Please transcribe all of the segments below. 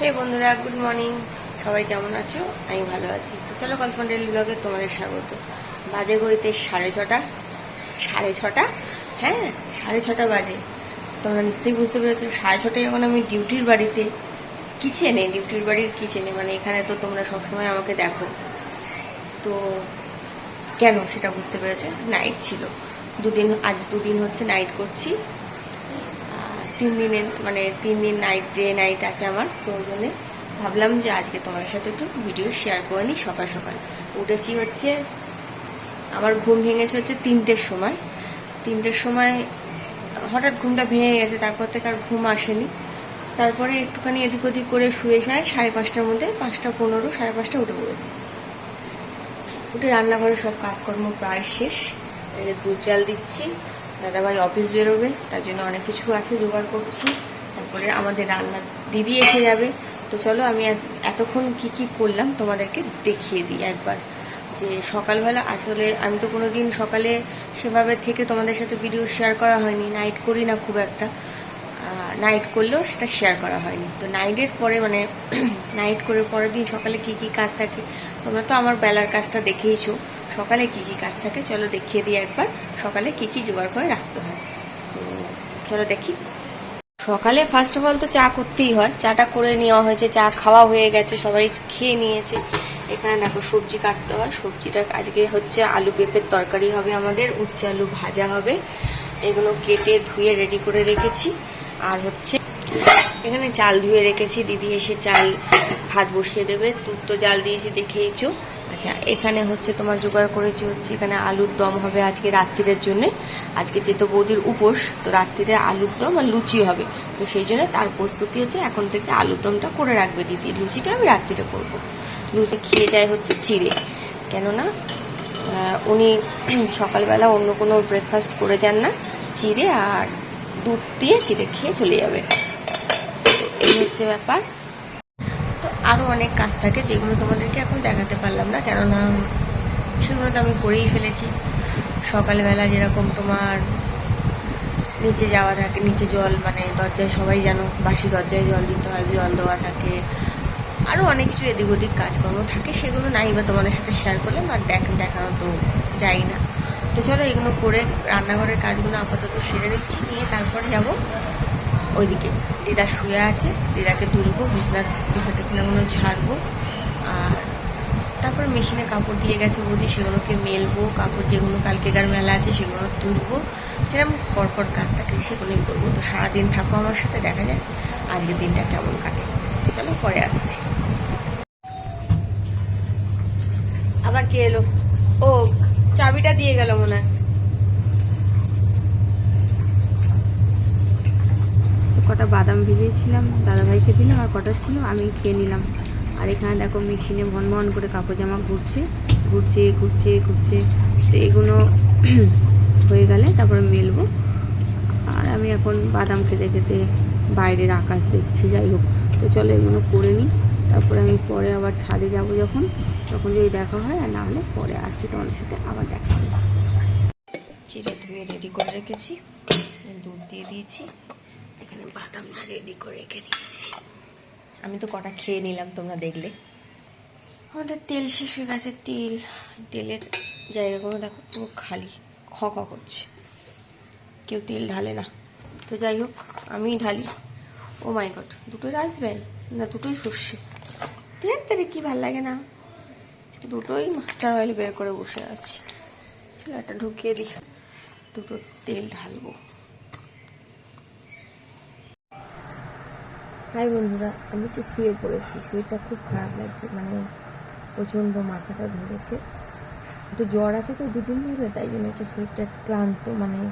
হে বন্ধুরা, good morning. সবাই কেমন আছো? আমি ভালো আছি। তো চলো কল্পনা ডেইলি ব্লগে তোমাদের স্বাগত। বাজে ঘড়িতে 6:30। 6:30? হ্যাঁ, 6:30 বাজে। তোমরা নিশ্চয়ই বুঝতে পেরেছো 6:30 যখন আমি ডিউটির বাড়িতে ডিউটির বাড়ির কিচেনে, মানে এখানে তো তোমরা সবসময় আমাকে দেখো, তো কেন সেটা বুঝতে পেরেছো। নাইট ছিল আজ দুদিন হচ্ছে নাইট করছি। 3 দিন নাইট আছে আমার। তো ওই জন্যে ভাবলাম যে আজকে তোমাদের সাথে একটু ভিডিও শেয়ার করে নিই। সকাল সকাল উঠেছি হচ্ছে, আমার ঘুম ভেঙেছে হচ্ছে 3টের সময়। 3টের সময় হঠাৎ ঘুমটা ভেঙে গেছে, তারপর থেকে আর ঘুম আসেনি। তারপরে একটুখানি এদিক ওদিক করে শুয়ে 5:30টার মধ্যে, 5:15, 5:30 উঠে পড়েছি। উঠে রান্নাঘরে সব কাজকর্ম প্রায় শেষ। দুধ জাল দিচ্ছি, দাদাভাই অফিস বেরোবে, তার জন্য অনেক কিছু আছে জোগাড় করছি। তারপরে আমাদের রান্নার দিদি এসে যাবে। তো চলো আমি এতক্ষণ কি করলাম তোমাদেরকে দেখিয়ে দিই একবার। যে সকালবেলা আসলে আমি তো কোনোদিন সকালে সেভাবে থেকে তোমাদের সাথে ভিডিও শেয়ার করা হয়নি, নাইট করি না খুব একটা। নাইট করলেও সেটা শেয়ার করা হয়নি। তো নাইটের পরে নাইট করে পরের দিন সকালে কি কাজ থাকে, তোমরা তো আমার বেলার কাজটা দেখেইছো। সকালে কি কাজ থাকে চলো দেখিয়ে দিই একবার। সকালে কি জোগাড় করে রাখতে হয়, তো চলো দেখি। সকালে ফার্স্ট অফ অল তো চা করতেই হয়। চাটা করে নেওয়া হয়েছে, চা খাওয়া হয়ে গেছে, সবাই খেয়ে নিয়েছে। এখানে দেখো সবজি কাটতে হয়। সবজিটা আজকে হচ্ছে আলু পেঁপের তরকারি হবে আমাদের, উচ্ছে আলু ভাজা হবে। এগুলো কেটে ধুয়ে রেডি করে রেখেছি। আর হচ্ছে এখানে চাল ধুয়ে রেখেছি, দিদি এসে চাল ভাত বসিয়ে দেবে। দুধ তো জাল দিয়েছি দেখেইছো। আচ্ছা, এখানে হচ্ছে তোমার জোগাড় করেছি হচ্ছে, এখানে আলুর দম হবে আজকে রাত্রিরের জন্য। আজকে যেহেতু বৌদির উপোস, তো রাত্রিরে আলুর দম আর লুচি হবে। তো সেই জন্য তার প্রস্তুতি হচ্ছে, এখন থেকে আলুর দমটা করে রাখবে দিদি, লুচিটা আমি রাত্রিরে করবো। লুচি খেয়ে যায় হচ্ছে চিড়ে, কেননা উনি সকালবেলা অন্য কোনো ব্রেকফাস্ট করে যান না, চিড়ে আর দুধ দিয়ে চিড়ে খেয়ে চলে যাবে। এই হচ্ছে ব্যাপার। তো আরও অনেক কাজ থাকে যেগুলো তোমাদেরকে এখন দেখাতে পারলাম না, কেননা সেগুলো তো আমি করেই ফেলেছি। সকালবেলা যেরকম তোমার নিচে যাওয়া থাকে, নিচে জল দরজায়, সবাই জানো বাসি দরজায় জল দিতে হয়, জল দেওয়া থাকে। আরও অনেক কিছু এদিক ওদিক কাজকর্ম থাকে, সেগুলো নাই বা তোমাদের সাথে শেয়ার করলাম, আর দেখানো তো যাই না। তো চলো এগুলো করে রান্নাঘরের কাজগুলো আপাতত সেরে নিচ্ছি, নিয়ে তারপরে যাব ওইদিকে। দিদা শুয়ে আছে, দিদাকে তুলবো, বিছনা টিছনাগুলো ছাড়বো। আর তারপর মেশিনে কাপড় দিয়ে গেছে বৌদি, সেগুলোকে মেলবো। কাপড় যেগুলো কালকেকার মেলা আছে সেগুলো তুলবো। যেরকম পরপর কাজ থাকে সেগুলোই করবো। তো সারাদিন থাকো আমার সাথে, দেখা যায় আজকের দিনটা কেমন কাটে। তো চলো পরে আসছি। আবার কে এলো? ও, চাবিটা দিয়ে গেল মনে হয়। কটা বাদাম ভিজিয়েছিলাম, দাদাভাইকে দিলাম, আর কটা ছিল আমি খেয়ে নিলাম। আর এখানে দেখো মেশিনে ভন করে কাপড় জামা ঘুরছে। তো এগুলো হয়ে গেলে তারপরে মেলবো। আর আমি এখন বাদাম খেতে বাইরের আকাশ দেখছি। যাই হোক, তো চলো এগুলো করে নিই, তারপরে আমি পরে আবার ছাদে যাবো তখন যদি দেখা হয়, আর না হলে পরে আসছি তোমাদের সাথে আবার দেখা হবে। চিড়ে ধুয়ে রেডি করে রেখেছি, দুধ দিয়ে দিয়েছি, এখানে বাদামটা রেডি করে রেখে দিয়েছি। আমি তো কটা খেয়ে নিলাম, তোমরা দেখলে। আমাদের তেল শেষ হয়ে গেছে। তেলের জায়গাগুলো দেখো পুরো খালি, খ করছে, কেউ তেল ঢালে না। তো যাই হোক, আমিই ঢালি। ও মাই গড, দুটোই রাজবেন না, দুটোই সর্ষে। তেল কি ভাল লাগে না, দুটোই মাস্টার অয়েল বের করে বসে আছি। একটা ঢুকিয়ে দিই, দুটো তেল ঢালবো। হাই বন্ধুরা, আমি তো শুয়ে পড়েছি। শরীরটা খুব খারাপ লাগছে, প্রচণ্ড মাথাটা ধরেছে। একটু জ্বর আছে তো 2 দিন ধরে, তাই জন্য একটু শরীরটা ক্লান্ত,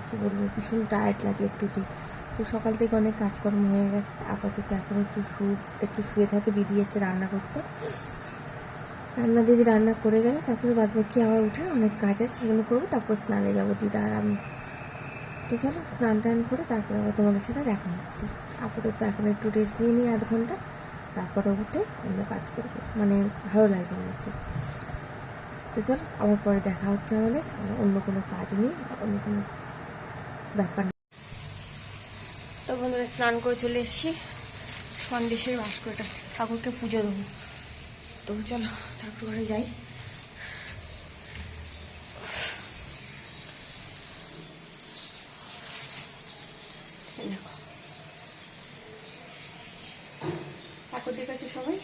কি বলবো, ভীষণ টায়ার্ড লাগে একটুতেই। তো সকাল থেকে অনেক কাজকর্ম হয়ে গেছে। আপাতত এখন একটু শুয়ে থাকে। দিদি এসে রান্না করতে, দিদি রান্না করে গেলে তারপরে বাদ বাকি আবার উঠে অনেক কাজ আছে, সেগুলো করবো। তারপর স্নানে যাবো দিদা আর আমি। তো চলো স্নান টান করে তারপরে আবার তোমাদের সাথে দেখা হচ্ছে। আপাতত এখন একটু রেস্ট নিয়ে নিই আধ ঘন্টা, তারপরে উঠে অন্য কাজ করবো। ভালো লাগছে না কি। তো চলো আবার পরে দেখা হচ্ছে আমাদের অন্য কোনো কাজ নেই, অন্য কোনো ব্যাপার নেই। তো বন্ধুরা স্নান করে চলে এসেছি। সন্দেশের বাস্কটা, ঠাকুরকে পুজো দেবো। তো চলো ঠাকুর ঘরে যাই। দেখো ঠাকুরদের কাছে সবাই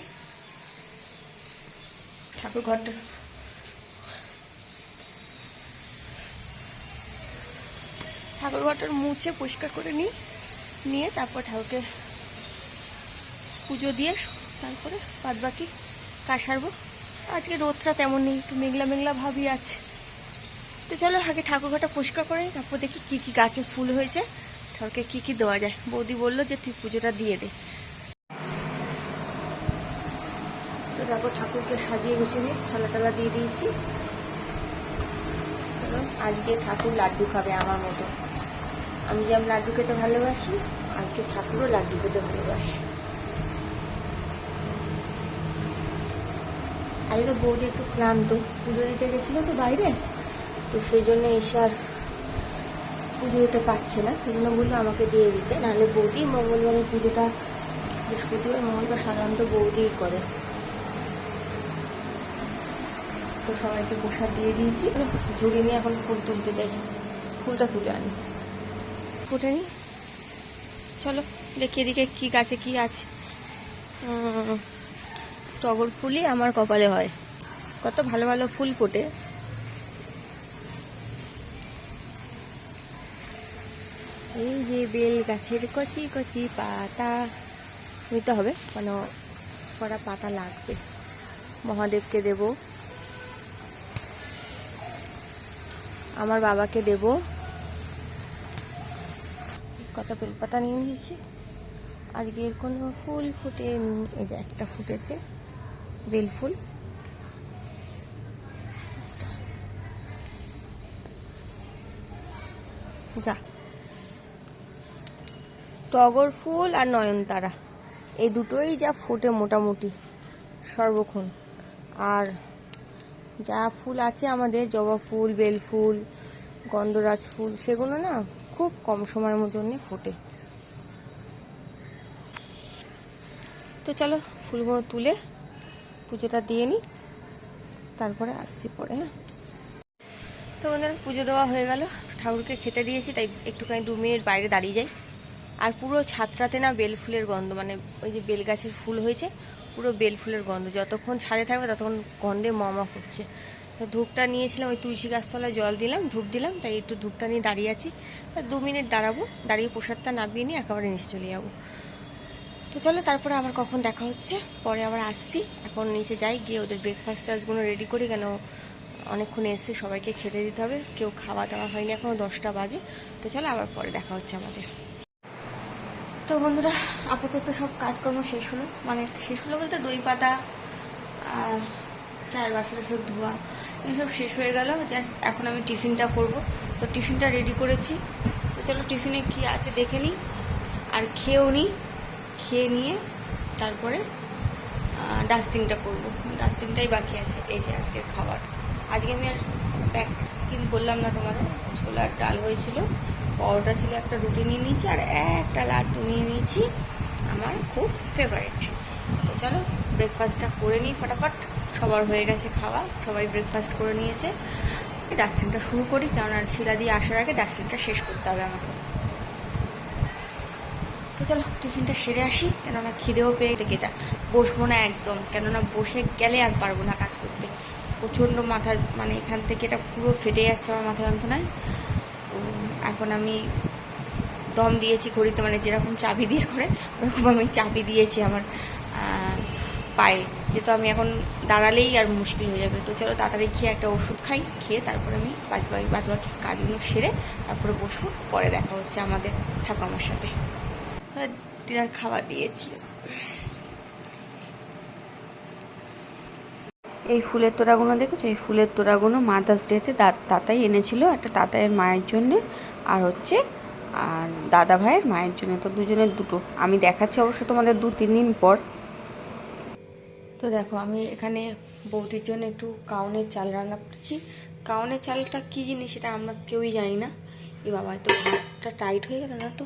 ঠাকুর ঘরটা মুছে পরিষ্কার করে নিয়ে তারপর ঠাকুরকে পুজো দিয়ে তারপরে বাদ বাকি কাজ সারবো। আজকে রোদটা তেমন নেই, একটু মেঘলা মেঘলা ভাবই আছে। তো চলো আগে ঠাকুর ঘরটা পরিষ্কার করে তারপর দেখি কি কি গাছে ফুল হয়েছে, ঠাকুরকে কি কি দেওয়া যায়। বৌদি বললো যে তুই পুজোটা দিয়ে দে। তো তারপর ঠাকুরকে সাজিয়ে গুছিয়ে থালা টালা দিয়ে দিয়েছি। চলো আজকে ঠাকুর লাড্ডু খাবে আমার মতো। আমি যেমন লাড্ডু খেতে ভালোবাসি, আজকে ঠাকুরও লাড্ডু খেতে ভালোবাসি। আজকে বৌদি একটু ক্লান্ত, পুজো দিতে গেছিলো তো বাইরে, তো সেই জন্য এসে আর পুজো দিতে পারছে না। সেই জন্য বললো আমাকে দিয়ে দিতে, নাহলে বৌদি মঙ্গলবারের পুজোটা বৃহস্পতিবার মঙ্গলবার সাধারণত বৌদিই করে। তো সবাইকে প্রসাদ দিয়ে দিয়েছি। ঝুড়ি নিয়ে এখন ফুল তুলতে যাই, ফুলটা তুলে আনি। ফুটে নি, চলো দেখি এদিকে কি গাছে কি আছে। টগর ফুলই আমার কপালে হয়, কত ভালো ভালো ফুল ফোটে। এই যে বেল গাছের কচি কচি পাতা নিতে হবে, কেন কড়া পাতা লাগবে। মহাদেবকে দেব, আমার বাবাকে দেব। কটা বেলপাতা নিয়ে নিয়েছি। আজকের কোনো ফুল ফুটে, এই যে একটা ফুটেছে বেল ফুল। যা টগর ফুল আর নয়নতারা, এই দুটোই যা ফোটে মোটামুটি সর্বক্ষণ। আর যা ফুল আছে আমাদের, জবা ফুল, বেল ফুল, গন্ধরাজ ফুল, সেগুলো না খুব কম সময়ের মতনই ফোটে। তো চলো ফুলগুলো তুলে পুজোটা দিয়ে নিই, তারপরে আসছি পরে। হ্যাঁ, তো বন্ধুরা পুজো দেওয়া হয়ে গেল, ঠাকুরকে খেতে দিয়েছি, তাই একটুখানি 2 মিনিট বাইরে দাঁড়িয়ে যাই। আর পুরো ছাদটাতে না বেল ফুলের গন্ধ, মানে ওই যে বেল গাছের ফুল হয়েছে, পুরো বেল ফুলের গন্ধ। যতক্ষণ ছাদে থাকবে ততক্ষণ গন্ধে মমা করছে। তো ধূপটা নিয়েছিলাম, ওই তুলসী গাছতলায় জল দিলাম, ধূপ দিলাম, তাই একটু ধূপটা নিয়ে দাঁড়িয়ে আছি। 2 মিনিট দাঁড়াবো, দাঁড়িয়ে প্রসাদটা নামিয়ে নিয়ে একেবারে নিচে চলে যাবো। তো চলো তারপরে আবার কখন দেখা হচ্ছে, পরে আবার আসছি। এখন নিচে যাই, গিয়ে ওদের ব্রেকফাস্ট টাসগুলো রেডি করি, কেন অনেকক্ষণ এসে সবাইকে খেতে দিতে হবে। কেউ খাওয়া দাওয়া হয়নি, এখনও 10টা বাজে। তো চলো আবার পরে দেখা হচ্ছে আমাদের। তো বন্ধুরা আপাতত সব কাজকর্ম শেষ হলো, মানে শেষ হলো বলতে দই পাতা আর চায়ের বাসন ধোয়া এইসব শেষ হয়ে গেল। জাস্ট এখন আমি টিফিনটা করব। তো টিফিনটা রেডি করেছি। তো চলো টিফিনে কি আছে দেখে নিই, আর খেয়েও নিই। খেয়ে নিয়ে তারপরে ডাস্টিংটা করবো, ডাস্টিংটাই বাকি আছে। এই যে আজকের খাবার, আজকে আমি আর ব্যাক স্কিন বললাম না তোমাদের, ছোলার ডাল হয়েছিল, পরোটা ছিল, একটা রুটি নিয়ে নিয়েছি, আর একটা লাড্ডু নিয়ে নিয়েছি, আমার খুব ফেভারিট। তো চলো ব্রেকফাস্টটা করে নিই ফটাফট। সবার হয়ে গেছে খাওয়া, সবাই ব্রেকফাস্ট করে নিয়েছে। ডাস্টিংটা শুরু করি, কেননা শিলা দিয়ে আসার আগে ডাস্টিংটা শেষ করতে হবে আমাকে। তো চলো টিফিনটা সেরে আসি, কেননা খিদেও পেয়ে এটা বসবো না একদম, কেননা বসে গেলে আর পারবো না কাজ করতে। প্রচণ্ড মাথা, মানে এখান থেকে এটা পুরো ফেটে যাচ্ছে আমার মাথা যন্ত্রণায়। তো এখন আমি দম দিয়েছি ঘড়িতে, মানে যেরকম চাবি দিয়ে করে ওরকম আমি চাবি দিয়েছি আমার পায়ে, যেহেতু আমি এখন দাঁড়ালেই আর মুশকিল হয়ে যাবে। তো চলো তাড়াতাড়ি খেয়ে একটা ওষুধ খাই, খেয়ে তারপরে আমি বাদ বাকি কাজগুলো সেরে তারপরে বসবো। পরে দেখা হচ্ছে আমাদের, থাকো আমার সাথে। ডিনার খাবার দিয়েছি। এই ফুলের তোড়াগুলো দেখেছো, এই ফুলের তোড়াগুলো মাদার্স ডেতে তাতাই এনেছিল, একটা তাতাইয়ের মায়ের জন্যে আর হচ্ছে আর দাদা ভাইয়ের মায়ের জন্য। তো দুজনের দুটো আমি দেখাচ্ছি অবশ্য তোমাদের 2-3 দিন পর। তো দেখো আমি এখানে বৌদির জন্য একটু কাউনের চাল রান্না করছি। কাউনের চালটা কী জিনিস সেটা আমরা কেউই জানি না। এ বাবা, তো ভাতটা টাইট হয়ে গেল না তো,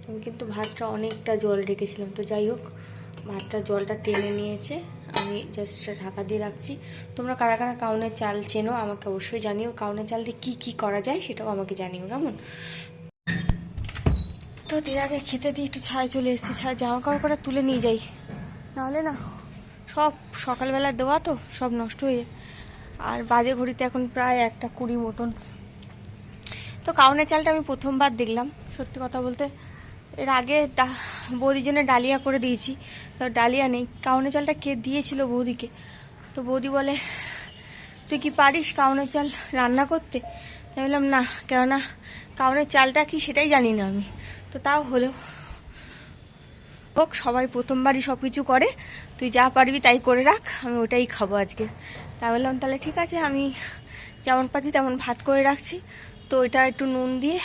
আমি কিন্তু ভাতটা অনেকটা জল রেখেছিলাম, তো যাই হোক ভাতটা জলটা টেনে নিয়েছে। আমি জাস্ট ঢাকা দিয়ে রাখছি। তোমরা কারা কারা কাউনের চাল চেনো আমাকে অবশ্যই জানিও। কাউনের চাল দিয়ে কী কী করা যায় সেটাও আমাকে জানিও, কেমন? তো এর আগে খেতে দিয়ে একটু ছায় চলে এসেছি, ছায় জামা কাপড় করা তুলে নিয়ে যাই, নাহলে না সব সকালবেলা দেওয়া তো সব নষ্ট হয়ে। আর বাজে ঘড়িতে এখন প্রায় 1:20 মতন। তো কাউনের চালটা আমি প্রথমবার দেখলাম, সত্যি কথা বলতে। এর আগে বৌদির জন্য ডালিয়া করে দিয়েছি, তো ডালিয়া নেই। কাউনের চালটা কে দিয়েছিল বৌদিকে, তো বৌদি বলে তুই কি পারিস কাউনের চাল রান্না করতে? তাই বললাম না, কেননা কাউনের চালটা কি সেটাই জানি না আমি। তো তাও হলো হোক, সবাই প্রথমবারই সব কিছু করে, তুই যা পারবি তাই করে রাখ, আমি ওটাই খাবো আজকে। তাই বললাম তাহলে ঠিক আছে, আমি যেমন পাচ্ছি তেমন ভাত করে রাখছি। তো এটা একটু নুন দিয়ে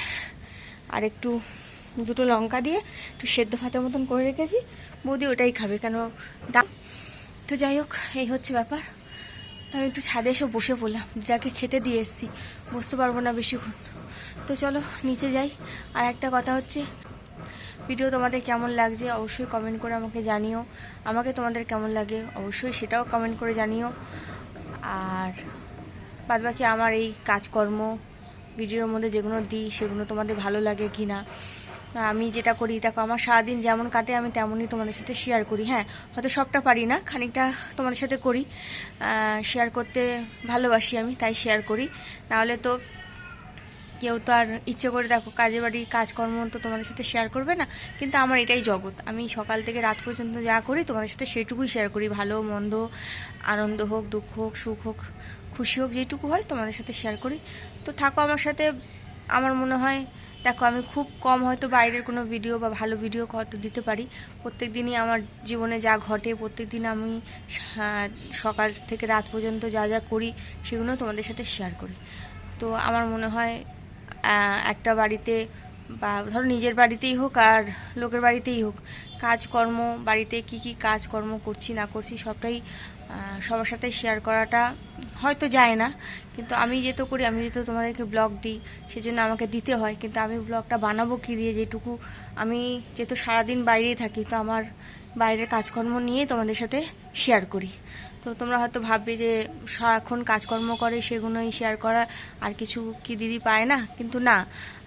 আর একটু 2টো লঙ্কা দিয়ে একটু সেদ্ধ ভাতের মতন করে রেখেছি, বৌদি ওটাই খাবে কেন ডাক। তো যাই হোক, এই হচ্ছে ব্যাপার। তো আমি একটু ছাদে এসে বসে পড়লাম, দিদাকে খেতে দিয়ে এসেছি, বসতে পারবো না বেশিক্ষণ। তো চলো নিচে যাই। আর একটা কথা হচ্ছে, ভিডিও তোমাদের কেমন লাগছে অবশ্যই কমেন্ট করে আমাকে জানিও। আমাকে তোমাদের কেমন লাগে অবশ্যই সেটাও কমেন্ট করে জানিও। আর বাদবাকি আমার এই কাজকর্ম ভিডিওর মধ্যে যেগুলো দিই সেগুলো তোমাদের ভালো লাগে কি না। আমি যেটা করি দেখো, আমার সারাদিন যেমন কাটে আমি তেমনই তোমাদের সাথে শেয়ার করি। হ্যাঁ, হয়তো সবটা পারি না, খানিকটা তোমাদের সাথে করি। শেয়ার করতে ভালোবাসি আমি, তাই শেয়ার করি। নাহলে তো কেউ তো আর ইচ্ছে করে দেখো কাজের বাড়ির কাজকর্ম তো তোমাদের সাথে শেয়ার করবে না। কিন্তু আমার এটাই জগৎ, আমি সকাল থেকে রাত পর্যন্ত যা করি তোমাদের সাথে সেটুকুই শেয়ার করি। ভালো মন্দ, আনন্দ হোক, দুঃখ হোক, সুখ হোক, খুশি হোক, যেটুকু হয় তোমাদের সাথে শেয়ার করি। তো থাকো আমার সাথে। আমার মনে হয় দেখো, আমি খুব কম হয়তো বাইরের কোনো ভিডিও বা ভালো ভিডিও হয়তো দিতে পারি। প্রত্যেক দিনই আমার জীবনে যা ঘটে, প্রত্যেক দিন আমি সকাল থেকে রাত পর্যন্ত যা যা করি সেগুলো তোমাদের সাথে শেয়ার করি। তো আমার মনে হয় একটা বাড়িতে বা ধরো নিজের বাড়িতেই হোক আর লোকের বাড়িতেই হোক, কাজকর্ম বাড়িতে কি কি কাজকর্ম করছি না করছি সবটাই সবার সাথে শেয়ার করাটা হয়তো যায় না। কিন্তু আমি যেহেতু করি, আমি যেহেতু তোমাদেরকে ব্লগ দিই, সেজন্য আমাকে দিতে হয়। কিন্তু আমি ব্লগটা বানাবো কী দিয়ে, যেটুকু আমি যেহেতু সারাদিন বাইরেই থাকি, তো আমার বাইরের কাজকর্ম নিয়ে তোমাদের সাথে শেয়ার করি। তো তোমরা হয়তো ভাববে যে সারাক্ষণ কাজকর্ম করে সেগুলোই শেয়ার করা, আর কিছু কি দিদি পায় না? কিন্তু না,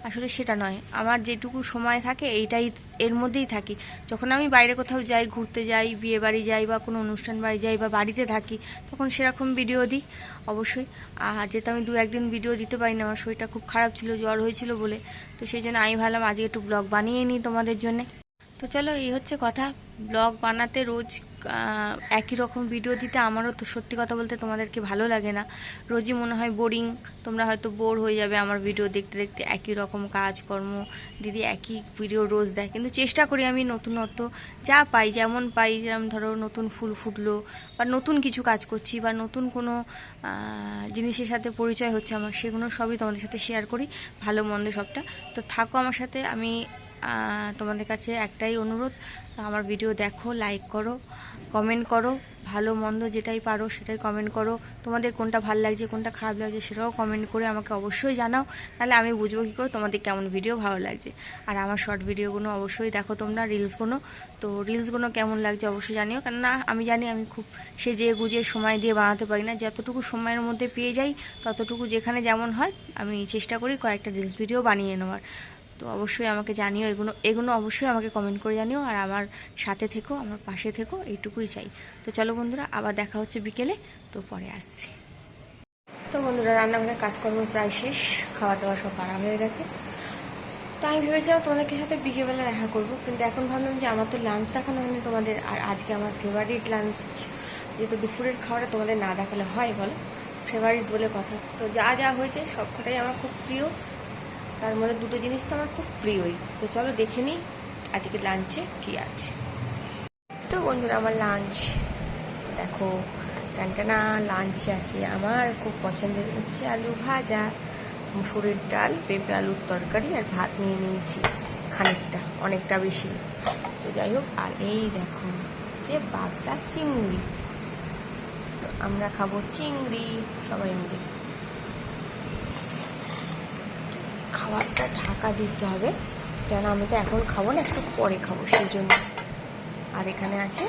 আসলে সেটা নয়। আমার যেটুকু সময় থাকে এইটাই, এর মধ্যেই থাকি। যখন আমি বাইরে কোথাও যাই, ঘুরতে যাই, বিয়ে বাড়ি যাই বা কোনো অনুষ্ঠান বাড়ি যাই বা বাড়িতে থাকি, তখন সেরকম ভিডিও দিই অবশ্যই। আর যেহেতু আমি 2-1 দিন ভিডিও দিতে পারি না, আমার শরীরটা খুব খারাপ ছিল, জ্বর হয়েছিল বলে, তো সেই জন্য আমি ভাবলাম আজকে একটু ব্লগ বানিয়ে নিই তোমাদের জন্যে। তো চলো, এই হচ্ছে কথা। ব্লগ বানাতে রোজ একই রকম ভিডিও দিতে আমারও তো সত্যি কথা বলতে তোমাদেরকে ভালো লাগে না। রোজই মনে হয় বোরিং, তোমরা হয়তো বোর হয়ে যাবে আমার ভিডিও দেখতে দেখতে। একই রকম কাজকর্ম, দিদি একই ভিডিও রোজ দেয়। কিন্তু চেষ্টা করি আমি নতুনত্ব যা পাই, যেমন পাই, যেমন ধরো নতুন ফুল ফুটলো বা নতুন কিছু কাজ করছি বা নতুন কোনো জিনিসের সাথে পরিচয় হচ্ছে আমার, সেগুলো সবই তোমাদের সাথে শেয়ার করি, ভালো মন্দ সবটা। তো থাকো আমার সাথে। আমি তোমাদের কাছে একটাই অনুরোধ, আমার ভিডিও দেখো, লাইক করো, কমেন্ট করো, ভালো মন্দ যেটাই পারো সেটাই কমেন্ট করো। তোমাদের কোনটা ভালো লাগছে, কোনটা খারাপ লাগছে সেটাও কমেন্ট করে আমাকে অবশ্যই জানাও, তাহলে আমি বুঝবো কী করে তোমাদের কেমন ভিডিও ভালো লাগছে। আর আমার শর্ট ভিডিওগুলো অবশ্যই দেখো তোমরা, রিলসগুলো। তো রিলসগুলো কেমন লাগছে অবশ্যই জানিও, কেননা আমি জানি আমি খুব সেজে গুজে সময় দিয়ে বানাতে পারি না। যতটুকু সময়ের মধ্যে পেয়ে যাই ততটুকু যেখানে যেমন হয় আমি চেষ্টা করি কয়েকটা রিলস ভিডিও বানিয়ে নেওয়ার। তো অবশ্যই আমাকে জানিও, এগুলো অবশ্যই আমাকে কমেন্ট করে জানিও। আর আমার সাথে থেকো, আমার পাশে থেকো, এইটুকুই চাই। তো চলো বন্ধুরা, আবার দেখা হচ্ছে বিকেলে। তো পরে আসছি। তো বন্ধুরা, রান্নাঘরের কাজকর্ম প্রায় শেষ, খাওয়া দাওয়া সব বাড়া হয়ে গেছে। তো আমি ভেবেছিলাম তোমাদেরকে সাথে বিকেলবেলা দেখা করবো, কিন্তু এখন ভাবলাম যে আমার তো লাঞ্চ দেখানো হয়নি তোমাদের। আর আজকে আমার ফেভারিট লাঞ্চ, যেহেতু দুপুরের খাওয়াটা তোমাদের না দেখালে হয় বলো, ফেভারিট বলে কথা। তো যা যা হয়েছে সবকটাই আমার খুব প্রিয়, তার মধ্যে 2টো জিনিস তো আমার খুব প্রিয়ই। তো চলো দেখে নিই আজকে লাঞ্চে কি আছে। তো বন্ধুরা, আমার লাঞ্চ দেখো, টানটানা লাঞ্চে আছে আমার খুব পছন্দের হচ্ছে আলু ভাজা, মুসুরির ডাল, পেঁপে আলুর তরকারি, আর ভাত নিয়ে নিয়েছি খানিকটা, অনেকটা বেশি। তো যাই হোক, আর এই দেখো যে বাগদা চিংড়ি, তো আমরা খাবো চিংড়ি সবাই মিলে। খাবারটা ঢাকা দিতে হবে, কেন আমি তো এখন খাবো না, একটু পরে খাবো সেই জন্য। আর এখানে আছে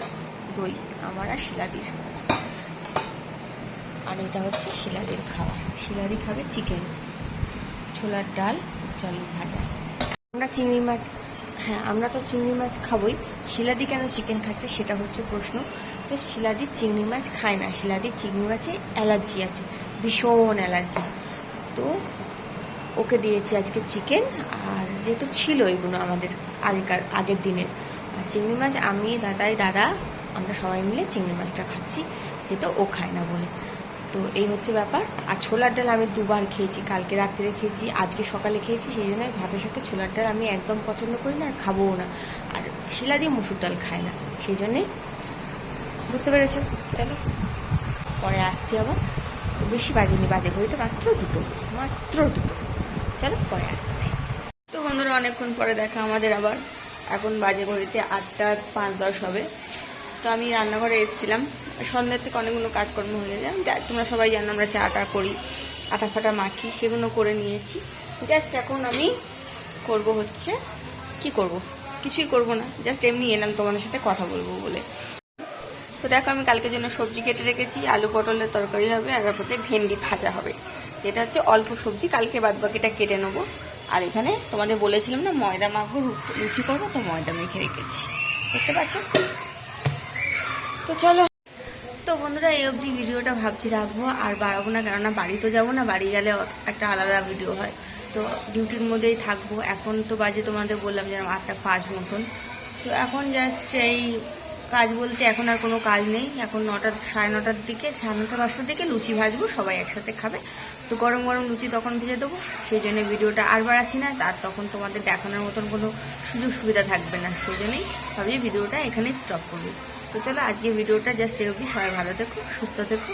দই আমার আর শিলাদির। আর এটা হচ্ছে শিলাদির খাবার। শিলাদি খাবে চিকেন, ছোলার ডাল, জল ভাজা। আমরা চিংড়ি মাছ, হ্যাঁ আমরা তো চিংড়ি মাছ খাবোই, শিলাদি কেন চিকেন খাচ্ছে সেটা হচ্ছে প্রশ্ন। তো শিলাদি চিংড়ি মাছ খায় না, শিলাদি চিংড়ি মাছে অ্যালার্জি আছে, ভীষণ অ্যালার্জি। তো ওকে দিয়েছি আজকে চিকেন। আর যেহেতু ছিল এগুলো আমাদের আগের দিনের, আর চিংড়ি মাছ আমি দাদা আমরা সবাই মিলে চিংড়ি মাছটা খাচ্ছি, যেহেতু ও খায় না বলে। তো এই হচ্ছে ব্যাপার। আর ছোলার ডাল আমি দুবার খেয়েছি, কালকে রাত্রে খেয়েছি, আজকে সকালে খেয়েছি, সেই জন্য ভাতের সাথে ছোলার ডাল আমি একদম পছন্দ করি না, আর খাবোও না। আর শিলাদি মুসুর ডাল খায় না, সেই জন্যে, বুঝতে পেরেছো? চলো পরে আসছি আবার। তো বেশি বাজেনি, বাজে ঘড়িতে মাত্র দুটো। চলো পরে আসছি। তো বন্ধুরা অনেকক্ষণ পরে দেখা আমাদের আবার। এখন বাজে ঘড়িতে 8:05-10 হবে। তো আমি রান্নাঘরে এসেছিলাম, সন্ধ্যার থেকে অনেকগুলো কাজকর্ম হয়ে যায়। তোমরা সবাই জানো আমরা চাটা করি, আটা ফাটা মাখি, সেগুলো করে নিয়েছি। জাস্ট এখন আমি করব হচ্ছে, কি করব, কিছুই করব না, জাস্ট এমনি এলাম তোমাদের সাথে কথা বলবো বলে। তো দেখো আমি কালকের জন্য সবজি কেটে রেখেছি, আলু পটলের তরকারি হবে, আর তারপরে ভেন্ডি ভাজা হবে। এটা হচ্ছে অল্প সবজি, কালকে বাদবাকিটা কেটে নেবো। আর এখানে তোমাদের বলেছিলাম না ময়দা মাখবো, লুচি করবো, তো ময়দা মেখে রেখেছি, দেখতে পাচ্ছ। তো চলো। তো বন্ধুরা এই অবধি ভিডিওটা ভাবছি রাখবো, আর বাড়াবো না, কেননা বাড়ি তো যাবো না, বাড়ি গেলে একটা আলাদা ভিডিও হয়। তো ডিউটির মধ্যেই থাকবো। এখন তো বাজে তোমাদের বললাম যে 8:05 মতন। তো এখন জাস্ট এই কাজ বলতে এখন আর কোনো কাজ নেই। এখন 9:30 দিকে, 9:30-10টার দিকে লুচি ভাজবো, সবাই একসাথে খাবে। তো গরম গরম লুচি তখন ভেজে দেবো, সেই জন্য ভিডিওটা আর বাড়াচ্ছি না। তার তখন তোমাদের দেখানোর মতন কোনো সুযোগ সুবিধা থাকবে না, সেই জন্যই ভাবি ভিডিওটা এখানেই স্টপ করবো। তো চলো আজকে ভিডিওটা জাস্ট এই অবধি। সবাই ভালো থেকো, সুস্থ থেকো,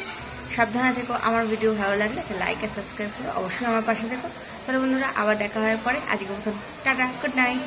সাবধানে থেকো। আমার ভিডিও ভালো লাগলে একটা লাইক আর সাবস্ক্রাইব করো, অবশ্যই আমার পাশে থেকো। চলো বন্ধুরা আবার দেখা হওয়ার পরে আজকে মতন টাটা, গুড নাইট।